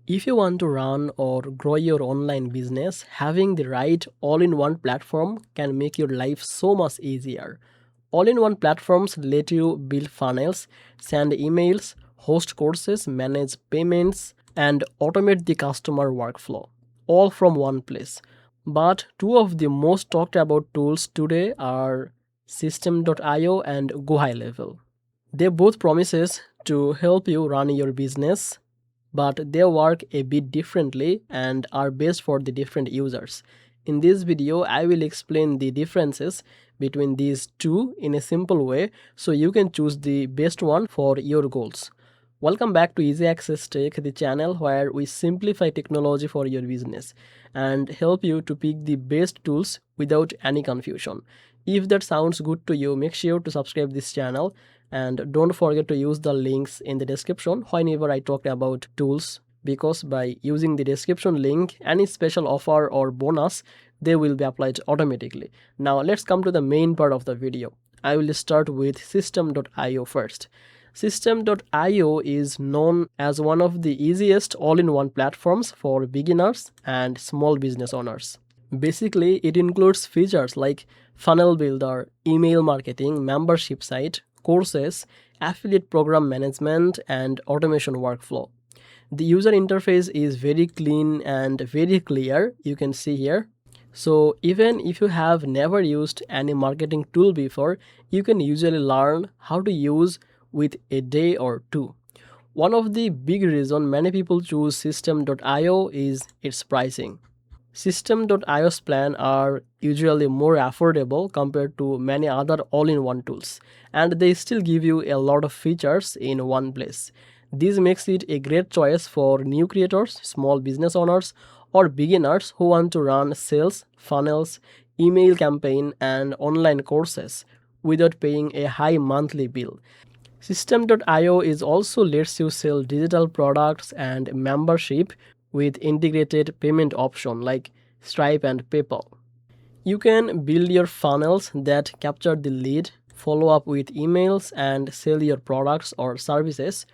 If you want to run or grow your online business, having the right all-in-one platform can make your life so much easier. All-in-one platforms let you build funnels, send emails, host courses, manage payments, and automate the customer workflow, all from one place. But two of the most talked about tools today are System.io and GoHighLevel. They both promises to help you run your business, but they work a bit differently and are based for the different users. In this video, I will explain the differences between these two in a simple way so you can choose the best one for your goals. Welcome back to Easy Access Tech, the channel where we simplify technology for your business and help you to pick the best tools without any confusion. If that sounds good to you, make sure to subscribe this channel and don't forget to use the links in the description whenever I talk about tools, because by using the description link, any special offer or bonus, they will be applied automatically. Now let's come to the main part of the video. I will start with System.io first. System.io is known as one of the easiest all-in-one platforms for beginners and small business owners. Basically, it includes features like funnel builder, email marketing, membership site, courses, affiliate program management, and automation workflow. The user interface is very clean and very clear, you can see here. So even if you have never used any marketing tool before, you can usually learn how to use with a day or two. One of the big reasons many people choose System.io is its pricing. System.io's plans are usually more affordable compared to many other all-in-one tools, and they still give you a lot of features in one place. This makes it a great choice for new creators, small business owners, or beginners who want to run sales, funnels, email campaign, and online courses without paying a high monthly bill. System.io is also lets you sell digital products and membership with integrated payment option like Stripe and PayPal. You can build your funnels that capture the lead, follow up with emails, and sell your products or services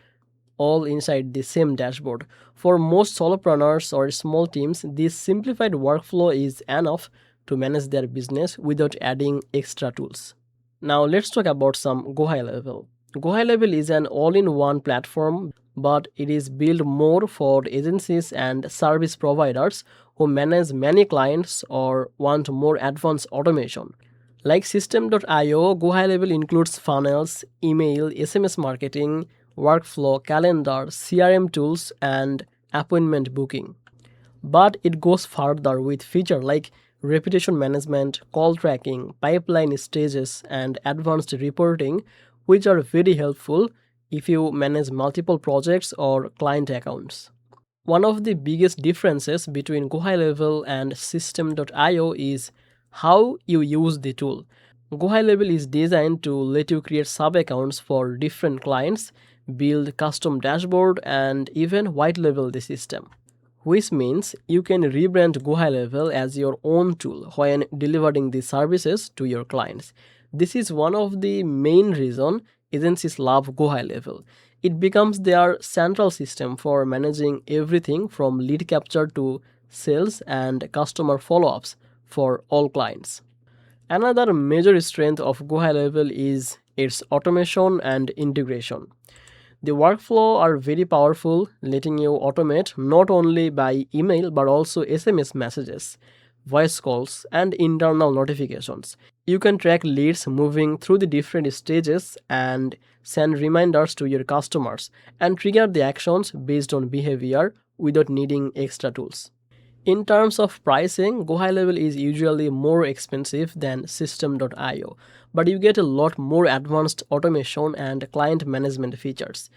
all inside the same dashboard. For most solopreneurs or small teams, this simplified workflow is enough to manage their business without adding extra tools. Now let's talk about some GoHighLevel. GoHighLevel is an all-in-one platform, but it is built more for agencies and service providers who manage many clients or want more advanced automation. Like System.io, GoHighLevel includes funnels, email, SMS marketing, workflow, calendar, CRM tools, and appointment booking. But it goes further with features like reputation management, call tracking, pipeline stages, and advanced reporting, which are very helpful if you manage multiple projects or client accounts. One of the biggest differences between GoHighLevel and System.io is how you use the tool. GoHighLevel is designed to let you create sub-accounts for different clients, build custom dashboard, and even white label the system, which means you can rebrand GoHighLevel as your own tool when delivering the services to your clients. This is one of the main reasons agencies love GoHighLevel. It becomes their central system for managing everything from lead capture to sales and customer follow-ups for all clients. Another major strength of GoHighLevel is its automation and integration. The workflow are very powerful, letting you automate not only by email but also SMS messages, voice calls, and internal notifications. You can track leads moving through the different stages and send reminders to your customers and trigger the actions based on behavior without needing extra tools. In terms of pricing, GoHighLevel is usually more expensive than System.io, but you get a lot more advanced automation and client management features.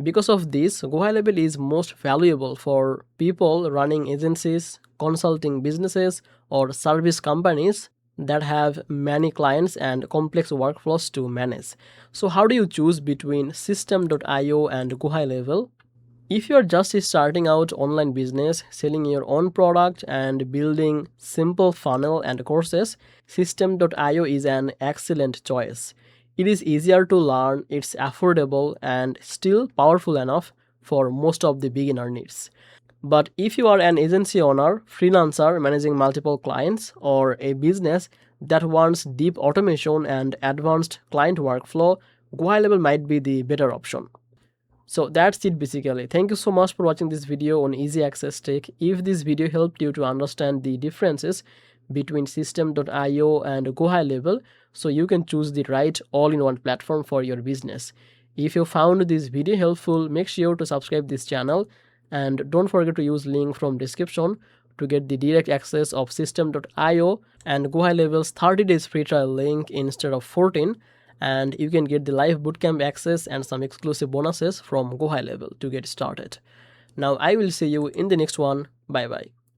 Because of this, GoHighLevel is most valuable for people running agencies, consulting businesses, or service companies that have many clients and complex workflows to manage. So how do you choose between System.io and GoHighLevel? If you are just starting out online business, selling your own product and building simple funnel and courses, System.io is an excellent choice. It is easier to learn, it's affordable and still powerful enough for most of the beginner needs. But if you are an agency owner, freelancer managing multiple clients, or a business that wants deep automation and advanced client workflow, GoHighLevel might be the better option. So that's it basically. Thank you so much for watching this video on easy access tech. If this video helped you to understand the differences between system.io and GoHighLevel, so you can choose the right all-in-one platform for your business. If you found this video helpful, make sure to subscribe this channel and don't forget to use link from description to get the direct access of system.io and GoHighLevel's 30 days free trial link instead of 14, and you can get the live bootcamp access and some exclusive bonuses from GoHighLevel to get started. Now I will see you in the next one. Bye bye.